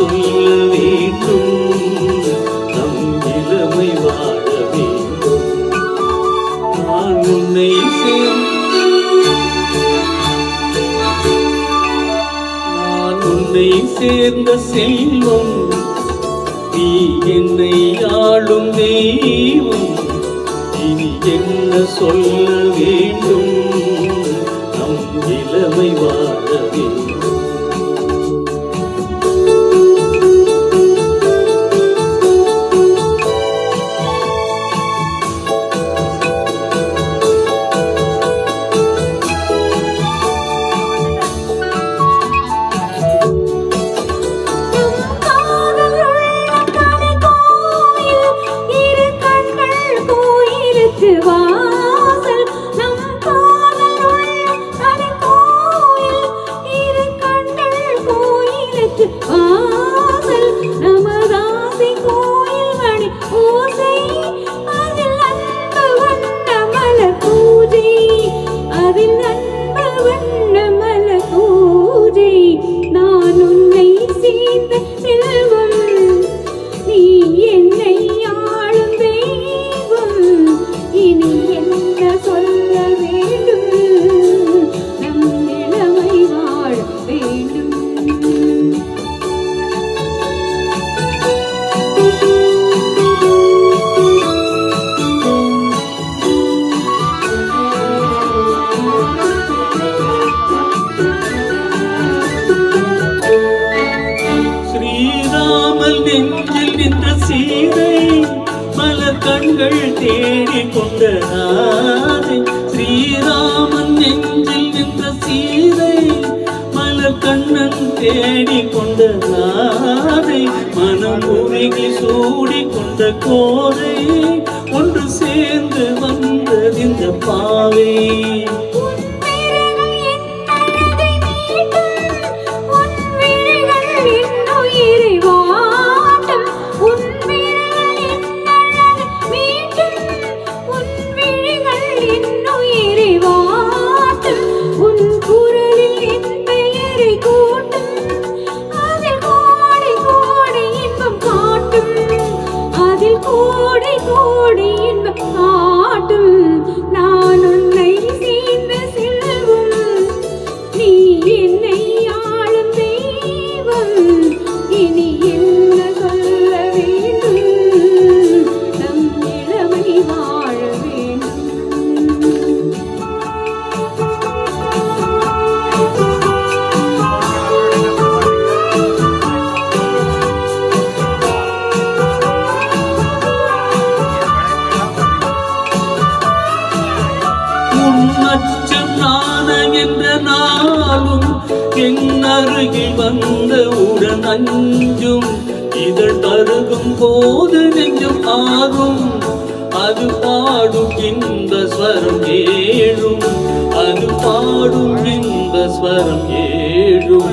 சொல்ல வேண்டும், நம் இளமை வாழ வேண்டும். நான் உன்னை சேர்ந்த செல்வம், நீ என்னை ஆளும் தெய்வம். இனி என்ன சொல்ல வேண்டும், நம் இளமை வாழ வேண்டும். வாசல் நம் காதல் உள்ள தனி கோயில், இரு கண்கள் கோயிலுக்கு வாசல். நமதாசி கோயில் மணி ஓசை, அதில் அன்பு வண்ண மலர் பூஜை, அதில் அன்பு வண்ண மலர் பூஜை. நான் உன்னை சேர்ந்த செல்வம், நீ என்னை ஆளும் தெய்வம். இனி என்ன சொல்ல வேண்டும், நம் இளமை வாழ வேண்டும். ஸ்ரீராமல் நெஞ்சில் நின்ற சீதை, மலர் கண்கள் தேடி கொண்ட ராதை. ஸ்ரீராமன் நெஞ்சில் நின்ற சீதை, மலர் கண்ணன் தேடி கொண்ட ராதை. மனம் உருகி சூடி கொண்ட கோதை, ஒன்று சேர்ந்து வந்ததிந்த பாவை. கோடி கோடி இன்பம் காட்டும். நான் உன்னை சேர்ந்த செல்வம், நீ என்னை ஆளும் தெய்வம். இனி என்ன சொல்ல வேண்டும், நம் இளமை வாழ வேண்டும். அச்சம் நான என்ற நாளும் என் அருகில் வந்தவுடன் அஞ்சும். இதழ் தருகும் போது நெஞ்சம் ஆகும், அது பாடும் இன்ப ஸ்வரம் ஏழும், அது பாடும் இன்ப ஸ்வரம் ஏழும்.